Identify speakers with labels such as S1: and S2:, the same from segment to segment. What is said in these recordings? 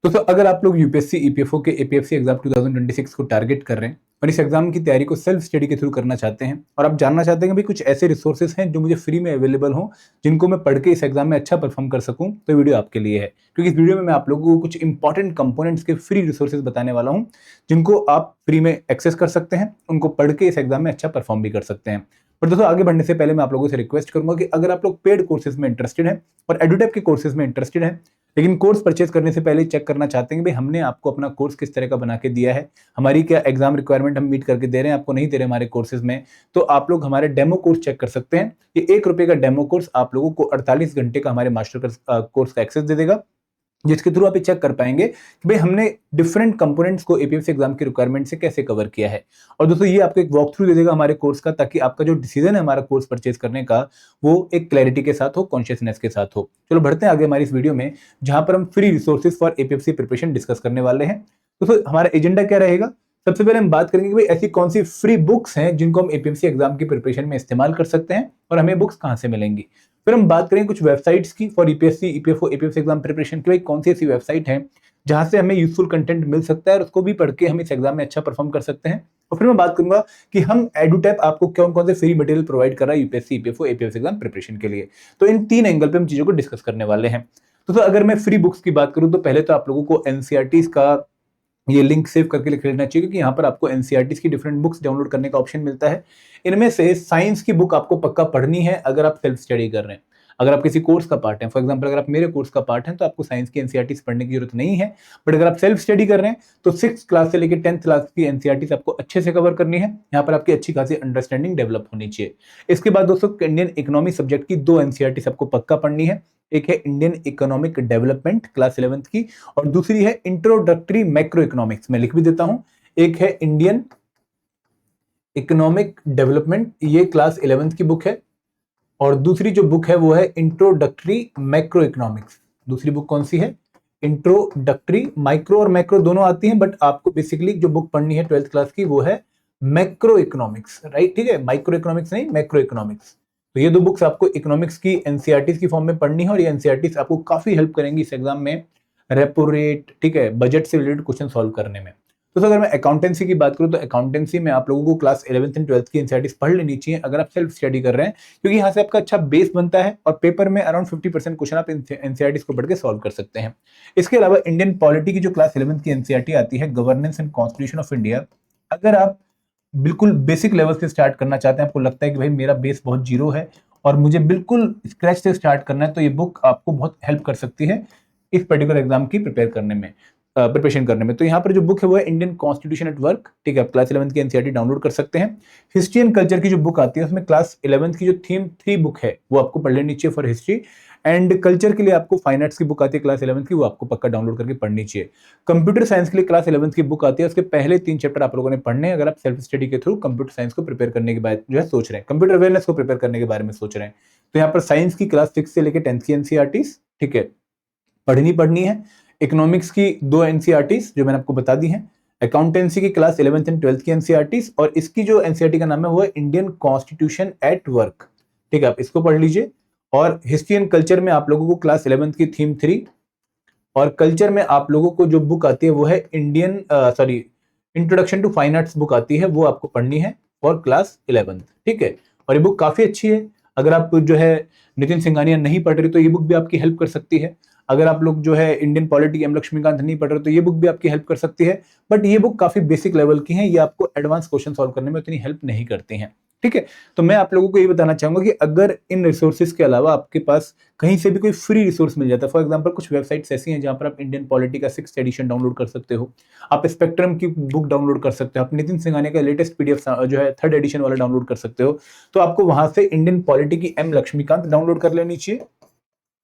S1: तो अगर आप लोग यूपीएससी, ईपीएफओ के एपीएफसी एग्जाम 2026 को टारगेट कर रहे हैं और इस एग्जाम की तैयारी को सेल्फ स्टडी के थ्रू करना चाहते हैं और आप जानना चाहते हैं कि भाई कुछ ऐसे रिसोर्सेज हैं जो मुझे फ्री में अवेलेबल हों, जिनको मैं पढ़ के इस एग्जाम में अच्छा परफॉर्म कर सकूं, तो वीडियो आपके लिए है। क्योंकि इस वीडियो में मैं आप लोगों को कुछ इंपॉर्टेंट कंपोनेंट्स के फ्री रिसोर्सेज बताने वाला हूं, जिनको आप फ्री में एक्सेस कर सकते हैं, उनको पढ़ के इस एग्जाम में अच्छा परफॉर्म भी कर सकते हैं। पर दोस्तों, आगे बढ़ने से पहले मैं आप लोगों से रिक्वेस्ट करूंगा कि अगर आप लोग पेड कोर्सेज में इंटरेस्टेड हैं और एडुटेक के कोर्सेज में इंटरेस्टेड हैं, लेकिन कोर्स परचेज करने से पहले चेक करना चाहते हैं कि भाई हमने आपको अपना कोर्स किस तरह का बना के दिया है, हमारी क्या एग्जाम रिक्वायरमेंट हम मीट करके दे रहे हैं, आपको नहीं दे रहे हमारे कोर्सेज में, तो आप लोग हमारे डेमो कोर्स चेक कर सकते हैं। ये ₹1 का डेमो कोर्स आप लोगों को 48 घंटे का हमारे मास्टर कोर्स का एक्सेस दे देगा, जिसके थ्रू आप ये चेक कर पाएंगे कि भाई हमने डिफरेंट कंपोनेंट्स को एपीएफसी एग्जाम की रिक्वायरमेंट से कैसे कवर किया है। और दोस्तों, ये आपको एक वॉक थ्रू दे देगा हमारे कोर्स का, ताकि आपका जो डिसीजन है हमारा कोर्स परचेज करने का, वो एक क्लैरिटी के साथ हो, कॉन्शियसनेस के साथ हो। चलो बढ़ते हैं आगे हमारी इस वीडियो में, जहां पर हम free resources for APFC preparation discuss करने वाले हैं। दोस्तों, हमारा एजेंडा क्या रहेगा? सबसे पहले हम बात करेंगे कि भाई ऐसी कौन सी फ्री बुक्स हैं जिनको हम एपीएफसी एग्जाम की प्रिपरेशन में इस्तेमाल कर सकते हैं और हमें बुक्स कहां से मिलेंगी। फिर हम बात करेंगे कुछ वेबसाइट्स की for EPSC, EPFO, APFC exam preparation की, भाई कौन सी ऐसी वेबसाइट है जहां से हमें यूजफुल कंटेंट मिल सकता है और उसको भी पढ़ के हम इस एग्जाम में अच्छा परफॉर्म कर सकते हैं। और फिर मैं बात करूंगा कि हम एडुटैप आपको कौन कौन से फ्री मटेरियल प्रोवाइड कर रहा है UPSC, EPFO, APFC exam preparation के लिए। तो इन 3 एंगल पे हम चीजों को डिस्कस करने वाले हैं। तो अगर मैं फ्री बुक्स की बात करूं, तो पहले तो आप लोगों को एनसीईआरटी का ये लिंक सेव करके लिख लेना चाहिए, क्योंकि यहाँ पर आपको एनसीईआरटी की डिफरेंट बुक्स डाउनलोड करने का ऑप्शन मिलता है। इनमें से साइंस की बुक आपको पक्का पढ़नी है अगर आप सेल्फ स्टडी कर रहे हैं। अगर आप किसी कोर्स का पार्ट हैं, फॉर एग्जांपल अगर आप मेरे कोर्स का पार्ट हैं, तो आपको साइंस की एनसीईआरटी पढ़ने की जरूरत नहीं है। बट अगर आप सेल्फ स्टडी कर रहे हैं, तो 6th क्लास से लेकर 10th क्लास की एनसीईआरटी आपको अच्छे से कवर करनी है। यहाँ पर आपकी अच्छी खासी अंडरस्टैंडिंग डेवलप होनी चाहिए। इसके बाद दोस्तों, इंडियन इकोनॉमी सब्जेक्ट की 2 एनसीईआरटी आपको पक्का पढ़नी है। एक है Indian economic development class 11th की, और दूसरी है इंट्रोडक्टरी मैक्रो इकोनॉमिक्स, मैं लिख भी देता हूं। एक है इंडियन इकोनॉमिक डेवलपमेंट, ये क्लास 11th की बुक है, और दूसरी जो बुक है वो है इंट्रोडक्टरी मैक्रो इकोनॉमिक्स। दूसरी बुक कौन सी है? इंट्रोडक्टरी। माइक्रो और मैक्रो दोनों आती हैं, बट आपको बेसिकली जो बुक पढ़नी है 12th क्लास की, वो है मैक्रो इकोनॉमिक्स, राइट? ठीक है, माइक्रो इकोनॉमिक्स नहीं, मैक्रो इकोनॉमिक्स। तो ये 2 बुक्स आपको इकोनॉमिक्स की एनसीईआरटी की फॉर्म में पढ़नी है, और ये एनसीईआरटी आपको काफी हेल्प करेंगी इस एग्जाम में रेपो रेट, ठीक है, बजट से रिलेटेड क्वेश्चन सॉल्व करने में। तो अगर मैं अकाउंटेंसी की बात करूं, तो अकाउंटेंसी में आप लोगों को क्लास 11th एंड 12th की एनसीईआरटी पढ़ लेनी चाहिए अगर आप सेल्फ स्टडी कर रहे हैं, क्योंकि यहाँ से आपका अच्छा बेस बनता है और पेपर में अराउंड 50% क्वेश्चन आप एनसीईआरटी को पढ़ के सॉल्व कर सकते हैं। इसके अलावा इंडियन पॉलिटी की जो क्लास 11th की एनसीईआरटी आती है, governance and constitution of India, अगर आप बिल्कुल बेसिक लेवल से स्टार्ट करना चाहते हैं, आपको लगता है कि भाई मेरा बेस बहुत जीरो है और मुझे बिल्कुल स्क्रैच से स्टार्ट करना है, तो ये बुक आपको बहुत हेल्प कर सकती है इस पर्टिकुलर एग्जाम की प्रिपरेशन करने में। तो यहाँ पर जो बुक है वो है इंडियन कॉन्स्टिट्यूशन एट वर्क, ठीक है, आप क्लास 11th की एनसीईआरटी डाउनलोड कर सकते हैं। हिस्ट्री एंड कल्चर की जो बुक आती है, उसमें क्लास 11th की जो थीम 3 बुक है वो आपको पढ़ लेनी चाहिए फॉर हिस्ट्री। एंड कल्चर के लिए आपको फाइन आर्ट्स की बुक आती है क्लास 11th की, वो आपको पक्का डाउनलोड करके पढ़नी चाहिए। कंप्यूटर साइंस के लिए क्लास 11th की बुक आती है, उसके पहले 3 चैप्टर आप लोगों ने पढ़ने हैं अगर आप सेल्फ स्टडी के थ्रू कंप्यूटर साइंस को प्रिपेयर करने के बाद जो है सोच रहे हैं, कंप्यूटर अवेयरनेस को प्रिपेयर करने के बारे में सोच रहे हैं। तो यहाँ पर साइंस की क्लास 6 से लेकर 10th की एनसीईआरटी, ठीक है, पढ़नी है। इकोनॉमिक्स की 2 एनसीईआरटीज जो मैंने आपको बता दी हैं, अकाउंटेंसी की क्लास 11th एंड 12th की एनसीईआरटीज, और इसकी जो एनसीईआरटी का नाम है वो है इंडियन कॉन्स्टिट्यूशन एट वर्क, ठीक है, आप इसको पढ़ लीजिए। और हिस्ट्री एंड कल्चर में आप लोगों को क्लास 11th की थीम 3, और कल्चर में आप लोगों को जो बुक आती है वो है introduction to fine arts book आती है, वो आपको पढ़नी है फॉर क्लास 11th, ठीक है। और ये बुक काफी अच्छी है। अगर आप जो है नितिन सिंघानिया नहीं पढ़ रहे, तो ये बुक भी आपकी हेल्प कर सकती है। अगर आप लोग जो है इंडियन पॉलिटी एम लक्ष्मीकांत नहीं पढ़ रहे, तो ये बुक भी आपकी हेल्प कर सकती है। बट ये बुक काफी बेसिक लेवल की है, ये आपको एडवांस क्वेश्चन सॉल्व करने में उतनी हेल्प नहीं करती हैं, ठीक है। तो मैं आप लोगों को ये बताना चाहूंगा कि अगर इन रिसोर्सेज के अलावा आपके पास कहीं से भी कोई फ्री रिसोर्स मिल जाता है, फॉर एग्जांपल कुछ वेबसाइट्स ऐसी हैं जहां पर आप इंडियन पॉलिटी का 6th एडिशन डाउनलोड कर सकते हो, आप स्पेक्ट्रम की बुक डाउनलोड कर सकते हो, आप नितिन सिंघानिया का लेटेस्ट पीडीएफ जो है 3rd एडिशन वाला डाउनलोड कर सकते हो, तो आपको वहां से इंडियन पॉलिटी की एम लक्ष्मीकांत डाउनलोड कर लेनी चाहिए,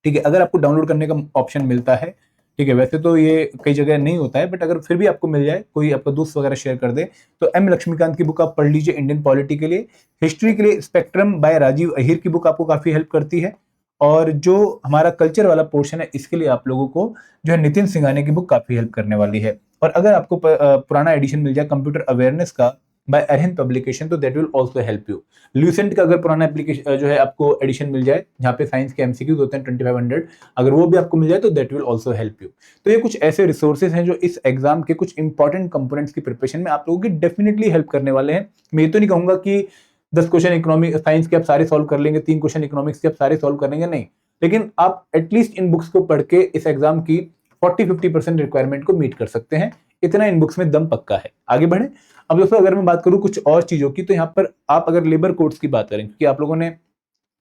S1: ठीक है। अगर आपको डाउनलोड करने का ऑप्शन मिलता है, ठीक है, वैसे तो ये कई जगह नहीं होता है, बट अगर फिर भी आपको मिल जाए, कोई आपका दोस्त वगैरह शेयर कर दे, तो एम लक्ष्मीकांत की बुक आप पढ़ लीजिए इंडियन पॉलिटी के लिए। हिस्ट्री के लिए स्पेक्ट्रम बाय राजीव अहिर की बुक आपको काफी हेल्प करती है। और जो हमारा कल्चर वाला पोर्शन है, इसके लिए आप लोगों को जो है नितिन सिंघानिया की बुक काफी हेल्प करने वाली है। और अगर आपको पुराना एडिशन मिल जाए कंप्यूटर अवेयरनेस का, बाय अरहिंद पब्लिकेशन, तो that will also help you. Lucent का अगर पुराना एप्लीकेशन जो है आपको एडिशन मिल जाए, जहाँ पे साइंस के एमसीक्यूज होते हैं 2500, अगर वो भी आपको मिल जाए तो that will also help you. तो ये कुछ ऐसे रिसोर्सेज हैं जो इस एग्जाम के कुछ इंपॉर्टेंट कंपोनेंट्स की प्रिपरेशन में आप लोगों की डेफिनेटली हेल्प करने वाले हैं। मैं ये तो नहीं कहूंगा कि 10 क्वेश्चन इकोनॉमिक साइंस के आप सारे सॉल्व कर लेंगे, 3 क्वेश्चन इकोनॉमिक्स के आप सारे सॉल्व कर लेंगे, नहीं, लेकिन आप एटलीस्ट इन बुक्स को पढ़ के इस एग्जाम की 40-50% रिक्वायरमेंट को मीट कर सकते हैं। इतना इन बुक्स में दम पक्का है। आगे बढ़े। अब दोस्तों अगर मैं बात करूं कुछ और चीजों की, तो यहाँ पर आप अगर लेबर कोड्स की बात करें, क्योंकि आप लोगों ने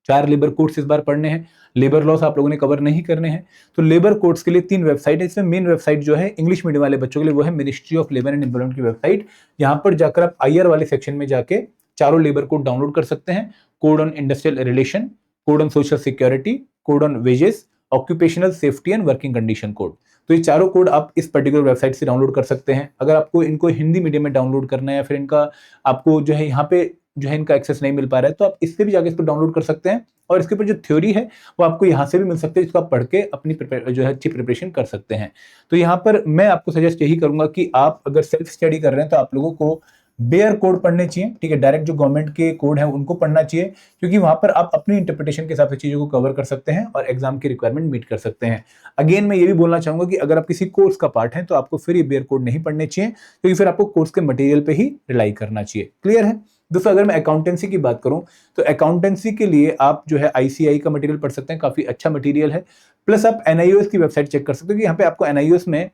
S1: 4 लेबर कोड्स इस बार पढ़ने हैं, लेबर लॉस आप लोगों ने कवर नहीं करने हैं, तो लेबर कोड्स के लिए 3 वेबसाइट है। इसमें मेन वेबसाइट जो है इंग्लिश मीडियम वाले बच्चों के लिए वो है ministry of labour and employment की वेबसाइट। यहाँ पर जाकर आप आईआर वाले सेक्शन में जाके चारों लेबर कोड डाउनलोड कर सकते हैं। Code on industrial relation, code on social security, code on wages, occupational safety and working condition code. तो ये चारों कोड आप इस पर्टिकुलर वेबसाइट से डाउनलोड कर सकते हैं। अगर आपको इनको हिंदी मीडियम में डाउनलोड करना है या फिर इनका आपको जो है यहाँ पे जो है इनका एक्सेस नहीं मिल पा रहा है, तो आप इससे भी जाके इसको डाउनलोड कर सकते हैं। और इसके ऊपर जो थ्योरी है वो आपको यहाँ से भी मिल सकती है, इसको आप पढ़ के अपनी जो है अच्छी प्रिपरेशन कर सकते हैं। तो यहाँ पर मैं आपको सजेस्ट यही करूंगा कि आप अगर सेल्फ स्टडी कर रहे हैं तो आप लोगों को बेयर कोड पढ़ने चाहिए, ठीक है, डायरेक्ट जो गवर्नमेंट के कोड है उनको पढ़ना चाहिए, क्योंकि वहां पर आप अपनी इंटरप्रिटेशन के हिसाब से चीजों को कवर कर सकते हैं और एग्जाम की रिक्वायरमेंट मीट कर सकते हैं। अगेन मैं ये भी बोलना चाहूंगा कि अगर आप किसी कोर्स का पार्ट है तो आपको फिर ये बेयर कोड नहीं पढ़ने चाहिए, क्योंकि फिर आपको कोर्स के मटेरियल पे ही रिलाई करना चाहिए। क्लियर है। दोस्तों अगर मैं अकाउंटेंसी की बात करूं तो अकाउंटेंसी के लिए आप जो है आईसीआई का मटेरियल पढ़ सकते हैं, काफी अच्छा मटेरियल है। प्लस आप एनआईओएस की वेबसाइट चेक कर सकते हो कि यहाँ पे आपको एनआईओएस में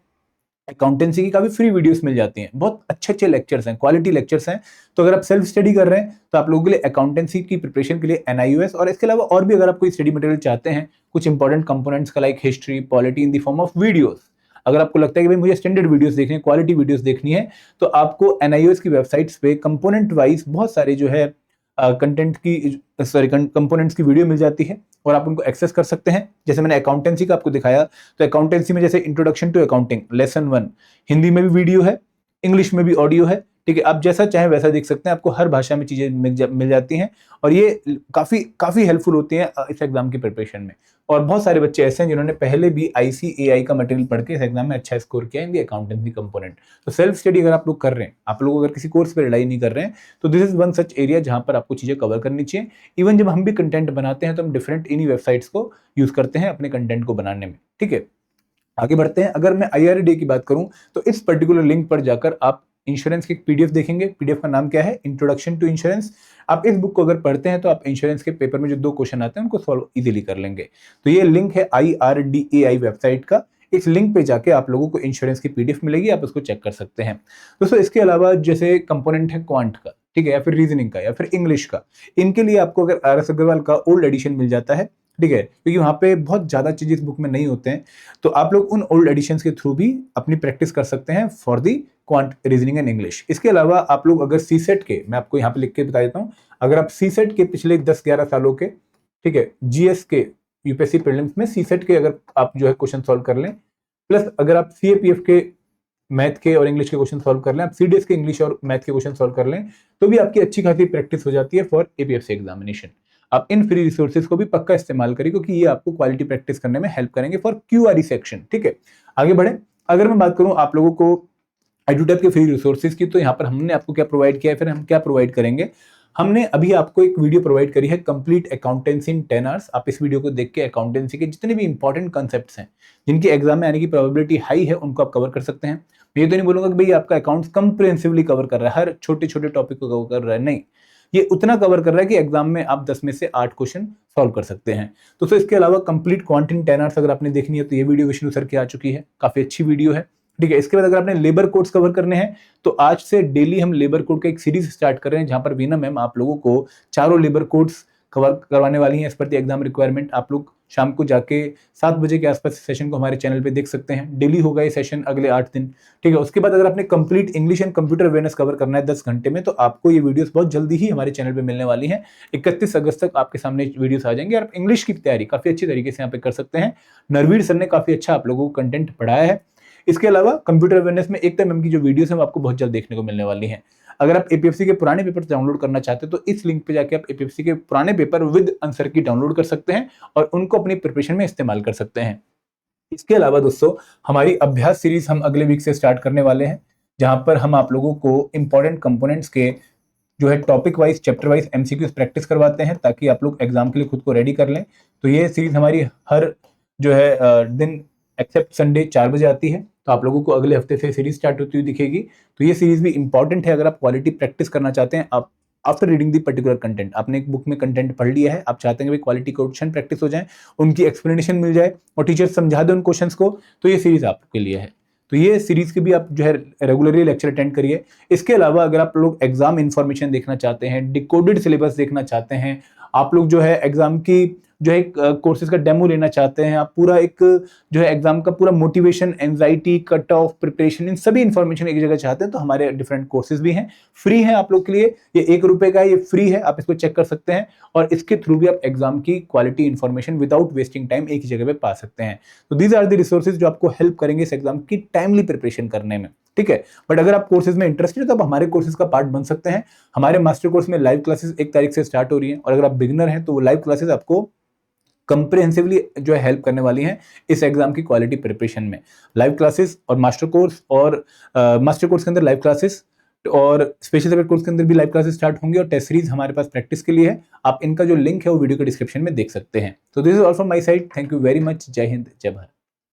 S1: अकाउंटेंसी की काफी फ्री वीडियोस मिल जाती हैं, बहुत अच्छे अच्छे लेक्चर्स हैं, क्वालिटी लेक्चर्स हैं। तो अगर आप सेल्फ स्टडी कर रहे हैं तो आप लोगों के लिए अकाउंटेंसी की प्रिपरेशन के लिए एनआईओएस, और इसके अलावा और भी अगर आप कोई स्टडी मटेरियल चाहते हैं कुछ इंपॉर्टेंट कंपोनेंट्स का, like history, polity in the form of videos, अगर आपको लगता है कि भाई मुझे स्टैंडर्ड वीडियोस देखनी है, क्वालिटी वीडियोस देखनी है, तो आपको एनआईओएस की वेबसाइट्स पे कंपोनेंट वाइज बहुत सारे जो है कंटेंट की कंपोनेंट्स की वीडियो मिल जाती है और आप उनको एक्सेस कर सकते हैं। जैसे मैंने अकाउंटेंसी का आपको दिखाया, तो अकाउंटेंसी में जैसे introduction to accounting lesson 1 Hindi में भी वीडियो है, इंग्लिश में भी ऑडियो है, ठीक है, आप जैसा चाहे वैसा देख सकते हैं, आपको हर भाषा में चीजें मिल जाती हैं और ये काफी काफी हेल्पफुल होती हैं इस एग्जाम की प्रिपरेशन में। और बहुत सारे बच्चे ऐसे हैं जिन्होंने पहले भी आईसीएआई का मटेरियल पढ़ के इस एग्जाम में अच्छा स्कोर किया इन दी अकाउंटेंसी कंपोनेंट। तो सेल्फ स्टडी अगर आप लोग कर रहे हैं, आप लोग अगर किसी कोर्स पर रिलाई नहीं कर रहे हैं, तो this is one such area जहां पर आपको चीजें कवर करनी चाहिए। इवन जब हम भी कंटेंट बनाते हैं तो हम डिफरेंट इन्हीं वेबसाइट्स को यूज करते हैं अपने कंटेंट को बनाने में, ठीक है। आगे बढ़ते हैं। अगर मैं आईआरडी की बात करूं तो इस पर्टिकुलर लिंक पर जाकर आप इंश्योरेंस की पीडीएफ देखेंगे। पीडीएफ का नाम क्या है? Introduction to insurance. आप इस बुक को अगर पढ़ते हैं तो आप इंश्योरेंस के पेपर में जो 2 क्वेश्चन आते हैं उनको सॉल्व इजीली कर लेंगे। तो ये लिंक है IRDAI वेबसाइट का। इस लिंक पे जाके आप लोगों को इंश्योरेंस की पीडीएफ मिलेगी, आप उसको चेक कर सकते हैं। दोस्तों इसके अलावा जैसे कंपोनेंट है क्वांट का, ठीक है, या फिर रीजनिंग का या फिर इंग्लिश का, इनके लिए आपको अगर RS अग्रवाल का ओल्ड एडिशन मिल जाता है, ठीक है, क्योंकि वहां पे बहुत ज्यादा चीजें इस बुक में नहीं होते हैं, तो आप लोग उन ओल्ड एडिशंस के थ्रू भी अपनी प्रैक्टिस कर सकते हैं for the quant reasoning and English. इसके अलावा आप लोग अगर सीसेट के, मैं आपको यहाँ पे लिख के बता देता हूँ, अगर आप सीसेट के पिछले 10-11 सालों के, ठीक है, जीएस के यूपीएससी प्रीलिम्स में सीसेट के अगर आप जो है क्वेश्चन सॉल्व कर लें, प्लस अगर आप सीएपीएफ के मैथ के और इंग्लिश के क्वेश्चन सॉल्व कर लें, आप सीडीएस के इंग्लिश और मैथ के क्वेश्चन सॉल्व कर लें, तो भी आपकी अच्छी खासी प्रैक्टिस हो जाती है फॉर एपीएफसी एग्जामिनेशन। आप इन फ्री रिसोर्सेज को भी पक्का इस्तेमाल करिए, क्योंकि ये आपको क्वालिटी प्रैक्टिस करने में हेल्प करेंगे फॉर क्यूआरई सेक्शन, ठीक है। आगे बढ़े। अगर मैं बात करूं आप लोगों को एडुटैप के फ्री रिसोर्सेज की, तो यहाँ पर हमने आपको क्या प्रोवाइड किया है, फिर हम क्या प्रोवाइड करेंगे। हमने अभी आपको एक वीडियो प्रोवाइड करी है, कंप्लीट अकाउंटेंसी इन 10 आवर्स। आप इस वीडियो को देख के अकाउंटेंसी के जितने भी इंपॉर्टेंट कॉन्सेप्ट्स हैं जिनकी एग्जाम में आने की प्रोबेबिलिटी हाई है, उनको आप कवर कर सकते हैं। मैं ये तो नहीं बोलूंगा कि भाई आपका अकाउंट्स कंप्रिहेंसिवली कवर कर रहा है, हर छोटे छोटे टॉपिक को कवर कर रहा है, नहीं, ये उतना कवर कर रहा है कि एग्जाम में आप 10 में से 8 क्वेश्चन सॉल्व कर सकते हैं। तो इसके अलावा कंप्लीट क्वांट इन 10 आवर्स अगर आपने देखनी है तो ये वीडियो विष्णु सर की आ चुकी है, काफी अच्छी वीडियो है, ठीक है। इसके बाद अगर आपने लेबर कोड्स कवर करने हैं तो आज से डेली हम लेबर कोड का एक सीरीज स्टार्ट कर रहे हैं, जहां पर वीना मैम आप लोगों को चारों लेबर कोड्स कवर करवाने वाली हैं as per the exam requirement. आप लोग शाम को जाके 7 बजे के आसपास सेशन को हमारे चैनल पे देख सकते हैं। डेली होगा ये सेशन अगले 8 दिन, ठीक है। उसके बाद अगर आपने complete English and computer awareness cover करना है 10 घंटे में, तो आपको ये वीडियोस बहुत जल्दी ही हमारे चैनल पे मिलने वाली हैं। 31 अगस्त तक आपके सामने वीडियोस आ जाएंगे और आप इंग्लिश की तैयारी काफी अच्छी तरीके से यहाँ पे कर सकते हैं। नरवीर सर ने काफी अच्छा आप लोगों को कंटेंट पढ़ाया है। इसके अलावा कंप्यूटर अवेयरनेस में एकता मैम की जो वीडियोस हैं वो आपको बहुत जल्द देखने को मिलने वाली हैं। अगर आप एपीएफसी के पुराने पेपर डाउनलोड करना चाहते हैं तो इस लिंक पे जाके आप एपीएफसी के पुराने पेपर विद आंसर की डाउनलोड कर सकते हैं और उनको अपनी प्रिपरेशन में इस्तेमाल कर सकते हैं। इसके अलावा दोस्तों हमारी अभ्यास सीरीज हम अगले वीक से स्टार्ट करने वाले हैं, जहां पर हम आप लोगों को इंपॉर्टेंट कंपोनेंट्स के जो है topic wise chapter wise MCQs practice करवाते हैं ताकि आप लोग एग्जाम के लिए खुद को रेडी कर लें। तो ये सीरीज हमारी हर जो है दिन एक्सेप्ट संडे 4 बजे आती है। तो आप लोगों को अगले हफ्ते से सीरीज स्टार्ट होती हुई दिखेगी। तो ये सीरीज भी इंपॉर्टेंट है अगर आप क्वालिटी प्रैक्टिस करना चाहते हैं। आप after reading the particular content, आपने एक बुक में कंटेंट पढ़ लिया है, आप चाहते हैं कि क्वालिटी क्वेश्चन प्रैक्टिस हो जाए, उनकी एक्सप्लेनेशन मिल जाए और टीचर समझा दे उन क्वेश्चंस को, तो ये सीरीज आपके लिए है। तो ये सीरीज के भी आप जो है रेगुलरली लेक्चर अटेंड करिए। इसके अलावा अगर आप लोग एग्जाम इन्फॉर्मेशन देखना चाहते हैं, डिकोडेड सिलेबस देखना चाहते हैं, आप लोग जो है एग्जाम की जो है कोर्सेज का डेमो लेना चाहते हैं, आप पूरा एक जो है एग्जाम का पूरा motivation, anxiety, cut off, preparation, इन सभी इन्फॉर्मेशन एक जगह चाहते हैं, तो हमारे डिफरेंट कोर्सेज भी हैं, फ्री हैं आप लोग के लिए। ये 1 रुपए का है, ये फ्री है, आप इसको चेक कर सकते हैं और इसके थ्रू भी आप एग्जाम की quality information without wasting time एक ही जगह पे पा सकते हैं। तो दीज आर द रिसोर्सेज जो आपको हेल्प करेंगे इस एग्जाम की टाइमली प्रिपरेशन करने में, ठीक है। बट अगर आप कोर्सेज में इंटरेस्टेड है तो आप हमारे कोर्सेज का पार्ट बन सकते हैं। हमारे मास्टर कोर्स में लाइव क्लासेस 1 तारीख से स्टार्ट हो रही हैं और अगर आप बिगिनर हैं तो वो लाइव क्लासेस आपको कंप्रिहेंसिवली जो है हेल्प करने वाली हैं इस एग्जाम की क्वालिटी प्रिपरेशन में। लाइव क्लासेस और मास्टर कोर्स के अंदर लाइव क्लासेस और स्पेशल सब्जेक्ट कोर्स के अंदर भी लाइव क्लासेस स्टार्ट होंगे और टेस्ट सीरीज हमारे पास प्रैक्टिस के लिए है। आप इनका जो लिंक है वो वीडियो के डिस्क्रिप्शन में देख सकते हैं। तो this is all from my side. Thank you very much. जय हिंद, जय भारत।